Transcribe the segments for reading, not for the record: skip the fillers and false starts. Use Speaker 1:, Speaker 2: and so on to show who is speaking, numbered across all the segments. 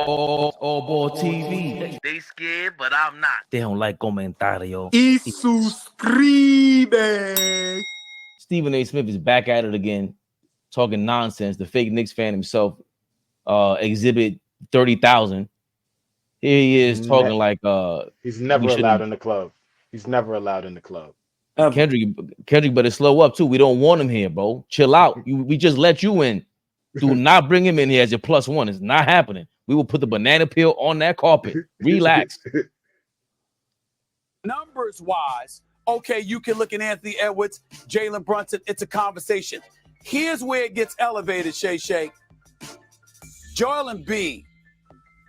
Speaker 1: AllBall TV.
Speaker 2: They scared, but I'm not.
Speaker 1: They don't like comentario.
Speaker 3: Y suscribe.
Speaker 1: Stephen A Smith is back at it again, talking nonsense. The fake Knicks fan himself, exhibit 30,000. Here he is talking like
Speaker 4: he's never allowed in the club. He's never allowed in the club.
Speaker 1: Kendrick, better slow up too. We don't want him here, bro. Chill out. We just let you in. Do not bring him in here as your +1. It's not happening. We will put the banana peel on that carpet. Relax.
Speaker 5: Numbers wise, okay, you can look at Anthony Edwards, Jalen Brunson. It's a conversation. Here's where it gets elevated, Shay. Joel Embiid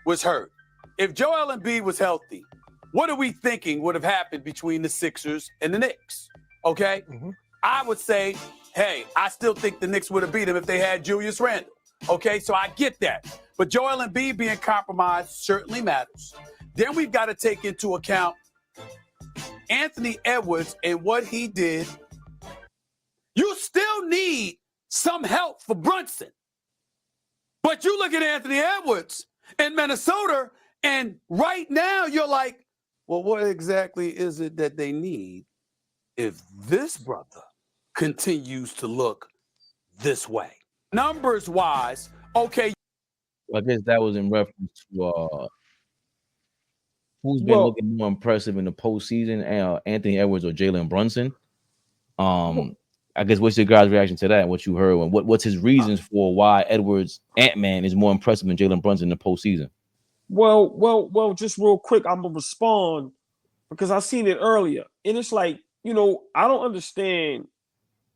Speaker 5: was hurt. If Joel Embiid was healthy, what are we thinking would have happened between the Sixers and the Knicks? Okay? I would say, hey, I still think the Knicks would have beat him if they had Julius Randle. Okay? So I get that. But Joel Embiid being compromised certainly matters. Then we've got to take into account Anthony Edwards and what he did. You still need some help for Brunson. But you look at Anthony Edwards in Minnesota, and right now you're like, well, what exactly is it that they need if this brother continues to look this way? Numbers wise, okay.
Speaker 1: I guess that was in reference to who's been looking more impressive in the postseason, Anthony Edwards or Jalen Brunson. I guess what's your guys' reaction to that? What you heard, and what's his reasons for why Edwards AntMan is more impressive than Jalen Brunson in the postseason?
Speaker 3: Well, just real quick, I'm gonna respond because I seen it earlier, and it's like, I don't understand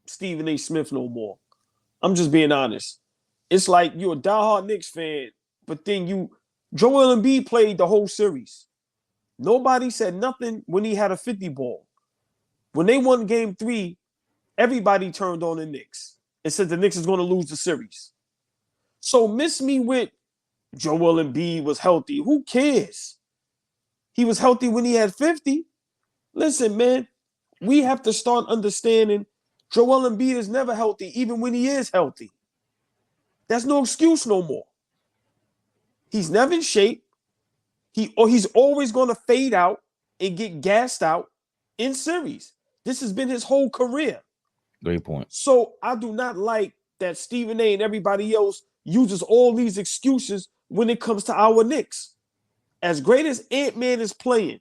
Speaker 3: Stephen A. Smith no more. I'm just being honest. It's like you're a diehard Knicks fan, but then Joel Embiid played the whole series. Nobody said nothing when he had a 50 ball. When they won Game 3, everybody turned on the Knicks and said the Knicks is going to lose the series. So miss me with Joel Embiid was healthy. Who cares? He was healthy when he had 50. Listen, man, we have to start understanding Joel Embiid is never healthy, even when he is healthy. That's no excuse no more. He's never in shape. He's always going to fade out and get gassed out in series. This has been his whole career.
Speaker 1: Great point.
Speaker 3: So I do not like that Stephen A. and everybody else uses all these excuses when it comes to our Knicks. As great as AntMan is playing,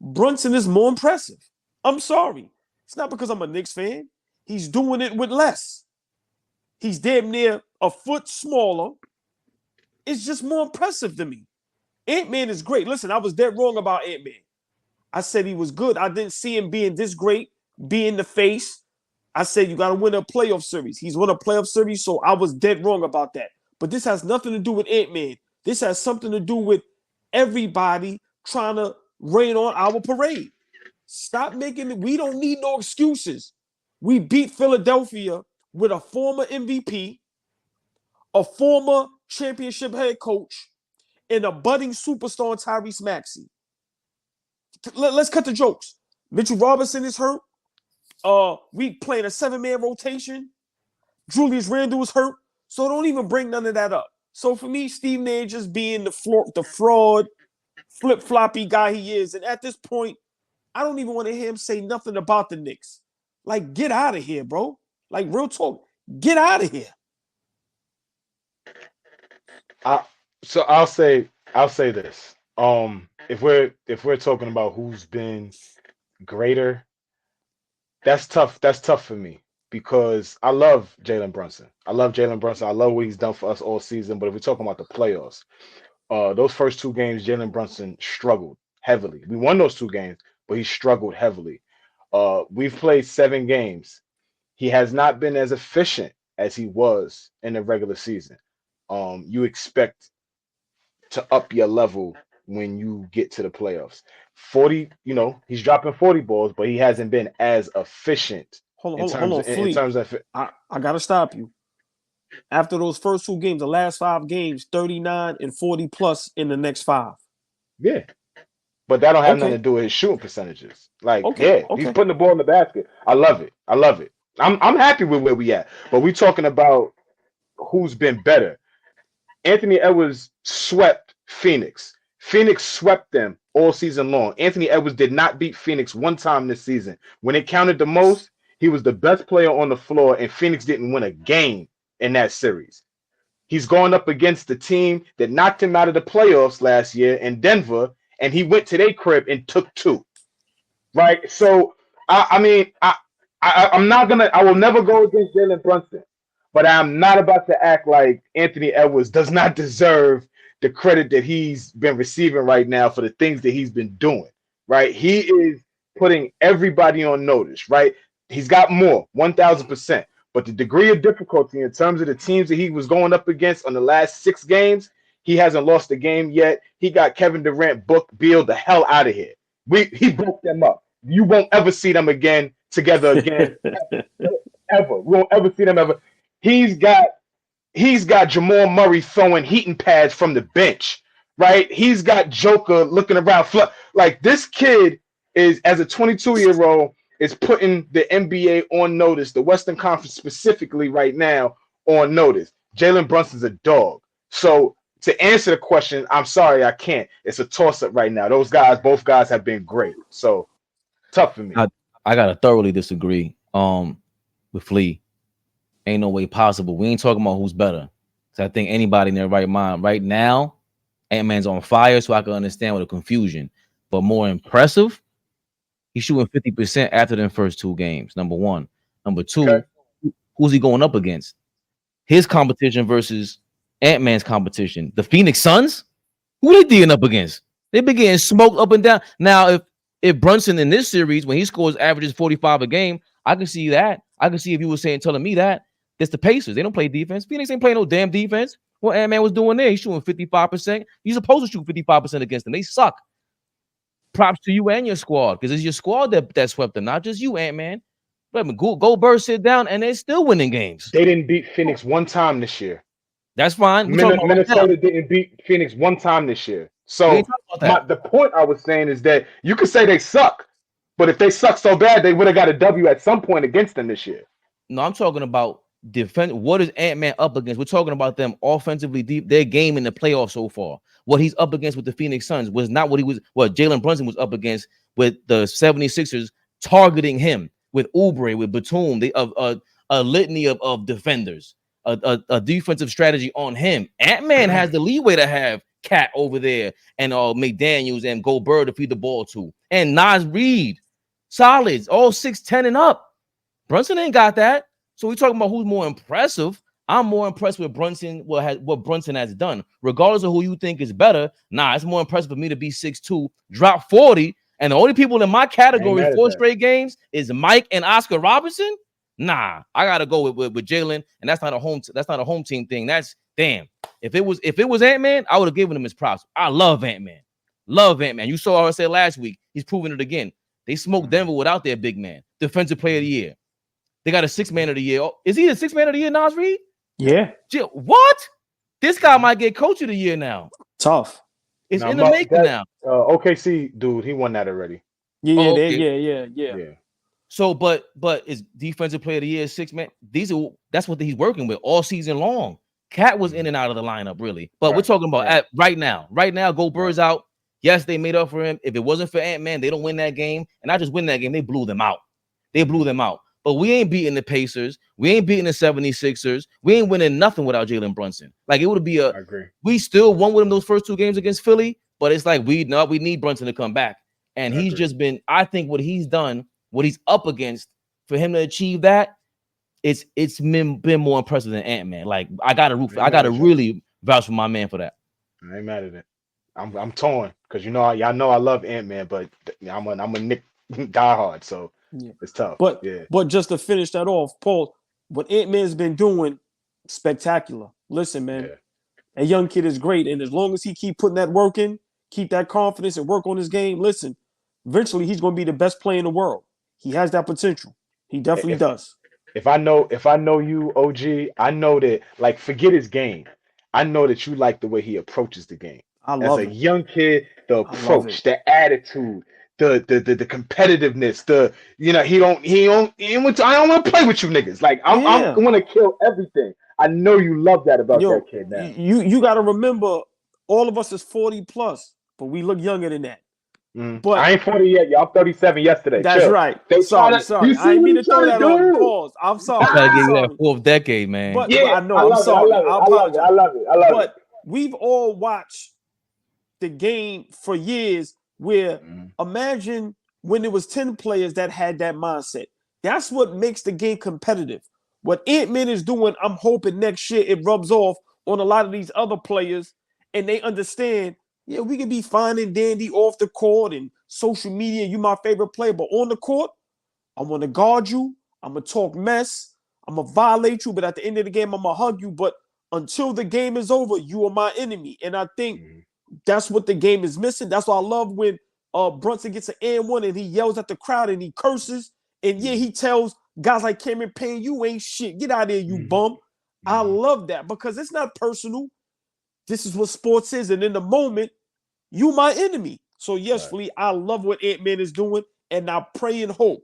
Speaker 3: Brunson is more impressive. I'm sorry. It's not because I'm a Knicks fan. He's doing it with less. He's damn near a foot smaller. It's just more impressive to me. AntMan is great. Listen, I was dead wrong about AntMan. I said he was good. I didn't see him being this great, being the face. I said you got to win a playoff series. He's won a playoff series, so I was dead wrong about that. But this has nothing to do with AntMan. This has something to do with everybody trying to rain on our parade. Stop making it. We don't need no excuses. We beat Philadelphia with a former MVP, a former championship head coach, and a budding superstar Tyrese Maxey. Let's cut the jokes. Mitchell Robinson is hurt. We playing a 7-man rotation. Julius Randle is hurt. So don't even bring none of that up. So for me, Steve Nash just being the fraud, flip-floppy guy he is. And at this point, I don't even want to hear him say nothing about the Knicks. Like, get out of here, bro. Like, real talk. Get out of here.
Speaker 4: So I'll say this. If we're talking about who's been greater, that's tough. That's tough for me because I love Jalen Brunson. I love what he's done for us all season. But if we're talking about the playoffs, those first 2 games, Jalen Brunson struggled heavily. We won those 2 games, but he struggled heavily. We've played 7 games. He has not been as efficient as he was in the regular season. You expect to up your level when you get to the playoffs. 40, he's dropping 40 balls, but he hasn't been as efficient.
Speaker 3: Hold on. In terms of I got to stop you. After those first 2 games, the last 5 games, 39 and 40 plus in the next 5.
Speaker 4: Yeah. But that don't have nothing to do with his shooting percentages. Like, he's putting the ball in the basket. I love it. I'm happy with where we at. But we're talking about who's been better. Anthony Edwards swept Phoenix. Phoenix swept them all season long. Anthony Edwards did not beat Phoenix one time this season. When it counted the most, he was the best player on the floor, and Phoenix didn't win a game in that series. He's going up against the team that knocked him out of the playoffs last year in Denver, and he went to their crib and took 2. Right? So, I'm not gonna. I will never go against Jalen Brunson, but I'm not about to act like Anthony Edwards does not deserve the credit that he's been receiving right now for the things that he's been doing. Right? He is putting everybody on notice. Right? He's got more, 1,000%. But the degree of difficulty in terms of the teams that he was going up against on the last 6 games, he hasn't lost a game yet. He got Kevin Durant, Book, Beal the hell out of here. He broke them up. You won't ever see them again together again. Ever. We won't ever see them ever. He's got Jamal Murray throwing heating pads from the bench, right? He's got Joker looking around. Like, this kid is, as a 22-year-old, is putting the NBA on notice, the Western Conference specifically right now on notice. Jalen Brunson's a dog. So to answer the question, I'm sorry, I can't. It's a toss-up right now. Both guys have been great. So tough for me.
Speaker 1: I gotta thoroughly disagree with Flea. Ain't no way possible. We ain't talking about who's better. So I think anybody in their right mind right now, AntMan's on fire, so I can understand with the confusion. But more impressive, he's shooting 50% after the first 2 games. Number one. Number 2, okay. Who's he going up against? His competition versus AntMan's competition. The Phoenix Suns? Who they dealing up against? They been getting smoked up and down. Now, if Brunson in this series, when he scores averages 45 a game, I can see that. I can see if you were telling me that. It's the Pacers. They don't play defense. Phoenix ain't playing no damn defense. What AntMan was doing there, he's shooting 55%. You're supposed to shoot 55% against them. They suck. Props to you and your squad, because it's your squad that swept them, not just you, AntMan. But Goldberg sit down, and they're still winning games.
Speaker 4: They didn't beat Phoenix one time this year.
Speaker 1: That's fine.
Speaker 4: Minnesota didn't beat Phoenix one time this year. So the point I was saying is that you could say they suck, but if they suck so bad, they would have got a W at some point against them this year.
Speaker 1: No, I'm talking about defense. What is AntMan up against? We're talking about them offensively deep. Their game in the playoffs so far. What he's up against with the Phoenix Suns was not what Jalen Brunson was up against with the 76ers targeting him with Oubre, with Batum, a litany of defenders, a defensive strategy on him. AntMan has the leeway to have Cat over there and McDaniels and Goldberg to feed the ball to, and Nas Reed, solids, all 6'10" and up. Brunson ain't got that. So we're talking about who's more impressive. I'm more impressed with Brunson, what Brunson has done. Regardless of who you think is better, it's more impressive for me to be 6'2", drop 40, and the only people in my category 4 straight games is Mike and Oscar Robertson. I gotta go with Jalen, and that's not a home team thing. That's damn. If it was AntMan, I would have given him his props. I love AntMan. You saw how I said last week. He's proving it again. They smoked Denver without their big man, defensive player of the year. They got a 6th man of the year. Is he a 6th man of the year, Nas Reed?
Speaker 3: Yeah.
Speaker 1: What? This guy might get coach of the year now.
Speaker 3: Tough.
Speaker 1: It's in the making now.
Speaker 4: OKC, dude, he won that already.
Speaker 3: Yeah.
Speaker 1: So, but is defensive player of the year 6 man? That's what he's working with all season long. Cat was in and out of the lineup, really. But we're talking about right now. Right now, Goldberg's out. Yes, they made up for him. If it wasn't for AntMan, they don't win that game. And not just win that game, they blew them out. But we ain't beating the Pacers. We ain't beating the 76ers. We ain't winning nothing without Jalen Brunson. Like, it would be
Speaker 4: I agree.
Speaker 1: We still won with him those first 2 games against Philly, but it's like we need Brunson to come back. And he's just been, I think what he's done, what he's up against, for him to achieve that, it's been more impressive than AntMan. Like, I gotta really vouch for my man for that.
Speaker 4: I ain't mad at it. I'm torn because y'all know I love AntMan, but I'm a Nick diehard, so it's tough.
Speaker 3: But just to finish that off, Paul, what AntMan's been doing, spectacular. Listen, man, a young kid is great, and as long as he keep putting that work in, keep that confidence, and work on his game, listen, eventually he's going to be the best player in the world. He has that potential. He definitely does.
Speaker 4: If I know you, OG, I know that, like, forget his game. I know that you like the way he approaches the game.
Speaker 3: I love
Speaker 4: it. As a young kid, the approach, the attitude, the competitiveness, I don't want to play with you niggas. Like, I want to kill everything. I know you love that about
Speaker 3: Yo,
Speaker 4: that kid now.
Speaker 3: you got to remember, all of us is 40 plus, but we look younger than that. But
Speaker 4: I ain't 40 yet, y'all. I'm 37 yesterday.
Speaker 3: that's
Speaker 4: Chill.
Speaker 3: right.
Speaker 4: They
Speaker 3: Sorry.
Speaker 4: You
Speaker 3: I
Speaker 4: see
Speaker 3: ain't
Speaker 4: what
Speaker 3: mean
Speaker 4: he
Speaker 3: to throw
Speaker 4: trying
Speaker 3: that
Speaker 4: to
Speaker 3: on you.
Speaker 4: do?
Speaker 3: Pause. I'm sorry.
Speaker 1: I'm trying to
Speaker 3: I'm
Speaker 1: give you that
Speaker 3: sorry.
Speaker 1: fourth decade, man.
Speaker 3: But
Speaker 4: Yeah,
Speaker 3: I know.
Speaker 4: I
Speaker 3: I'm
Speaker 4: love
Speaker 3: sorry.
Speaker 4: it. I
Speaker 3: I
Speaker 4: love it.
Speaker 3: apologize.
Speaker 4: I love it. I love it.
Speaker 3: But we've all watched the game for years where imagine when there was 10 players that had that mindset. That's what makes the game competitive. What AntMan is doing, I'm hoping next year it rubs off on a lot of these other players and they understand, yeah, we can be fine and dandy off the court and social media, you my favorite player, but on the court, I'm going to guard you. I'm going to talk mess. I'm going to violate you, but at the end of the game, I'm going to hug you. But until the game is over, you are my enemy. And I think that's what the game is missing. That's why I love when Brunson gets an and one and he yells at the crowd and he curses. And yeah, he tells guys like Cameron Payne, you ain't shit. Get out of here, you bum. I love that because it's not personal. This is what sports is. And in the moment, you my enemy. So yes, Flea, I love what AntMan is doing. And I pray and hope.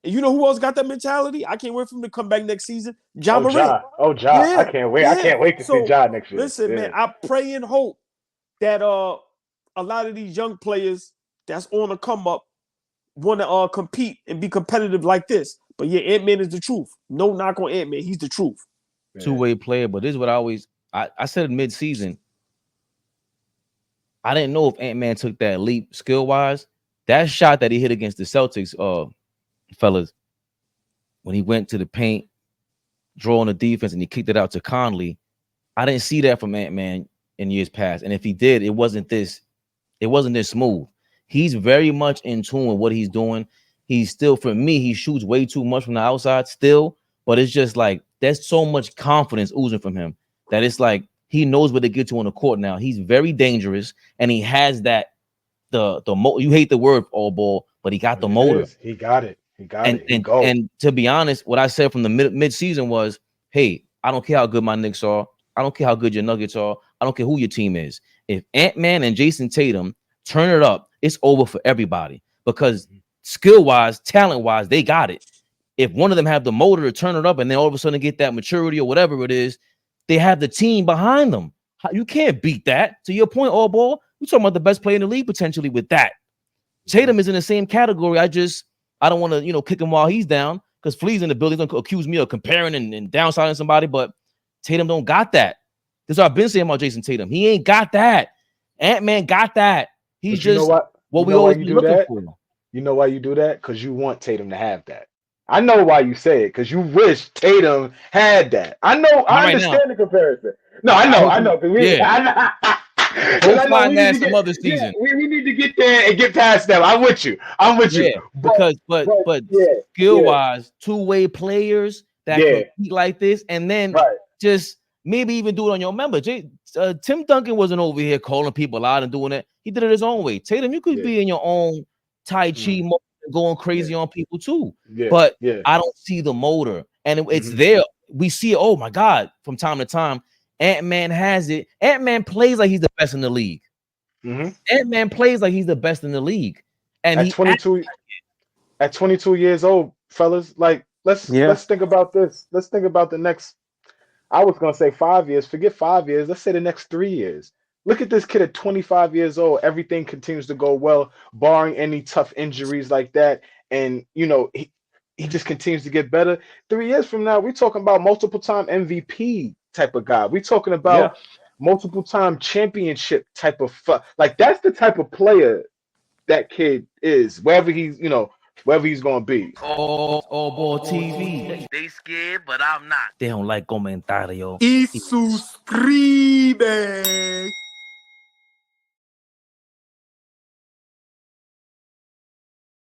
Speaker 3: And you know who else got that mentality? I can't wait for him to come back next season. Ja Morant.
Speaker 4: Ja.
Speaker 3: Yeah,
Speaker 4: I can't wait.
Speaker 3: yeah.
Speaker 4: I can't wait to see Ja next year.
Speaker 3: Listen, man, I pray and hope that a lot of these young players that's on the come up want to compete and be competitive like this. But yeah, AntMan is the truth. No knock on AntMan. He's the truth.
Speaker 1: Two-way player, but this is what I said mid-season. I didn't know if AntMan took that leap skill-wise. That shot that he hit against the Celtics, fellas, when he went to the paint, drawing the defense, and he kicked it out to Conley, I didn't see that from AntMan in years past. And if he did, it wasn't this smooth. He's very much in tune with what he's doing. He's still, for me, he shoots way too much from the outside still, but it's just like there's so much confidence oozing from him that it's like he knows what to get to on the court now. He's very dangerous, and he has that you hate the word all ball, but he got the motor.
Speaker 4: He got it.
Speaker 1: And to be honest, what I said from the mid-season was, hey, I don't care how good my Knicks are. I don't care how good your Nuggets are. I don't care who your team is. If AntMan and Jason Tatum turn it up, it's over for everybody because skill-wise, talent-wise, they got it. If one of them have the motor to turn it up and then all of a sudden get that maturity or whatever it is, they have the team behind them. You can't beat that. To your point, all ball, we're talking about the best player in the league potentially with that. Tatum is in the same category. I don't want to, kick him while he's down because Flea's in the building. He's going to accuse me of comparing and downsiding somebody, but Tatum don't got that. This is what I've been saying about Jason Tatum. He ain't got that. AntMan got that. He's just what we always be looking for.
Speaker 4: You know why you do that? Because you want Tatum to have that. I know why you say it, because you wish Tatum had that. I know, I understand the comparison. No, I know.
Speaker 1: We'll find some other season.
Speaker 4: We need to get there and get past them. I'm with you.
Speaker 1: But skill-wise, two-way players that compete like this, and then just maybe even do it on your member. Tim Duncan wasn't over here calling people out and doing it. He did it his own way. Tatum, you could be in your own Tai Chi mode and going crazy on people too. But I don't see the motor. And it's there. We see it, oh my God, from time to time. AntMan has it. AntMan plays like he's the best in the league. AntMan plays like he's the best in the league. And
Speaker 4: at 22 years old, fellas, like let's think about this. Let's think about the next. I was gonna say 5 years. Forget 5 years. Let's say the next 3 years. Look at this kid at 25 years old. Everything continues to go well, barring any tough injuries like that. And he just continues to get better. 3 years from now, we're talking about multiple time MVP type of guy. We're talking about multiple time championship type of like that's the type of player that kid is, wherever he's going to be.
Speaker 1: AllBall TV.
Speaker 2: They scared, but I'm not.
Speaker 1: They don't like comentario.
Speaker 3: Y suscribe.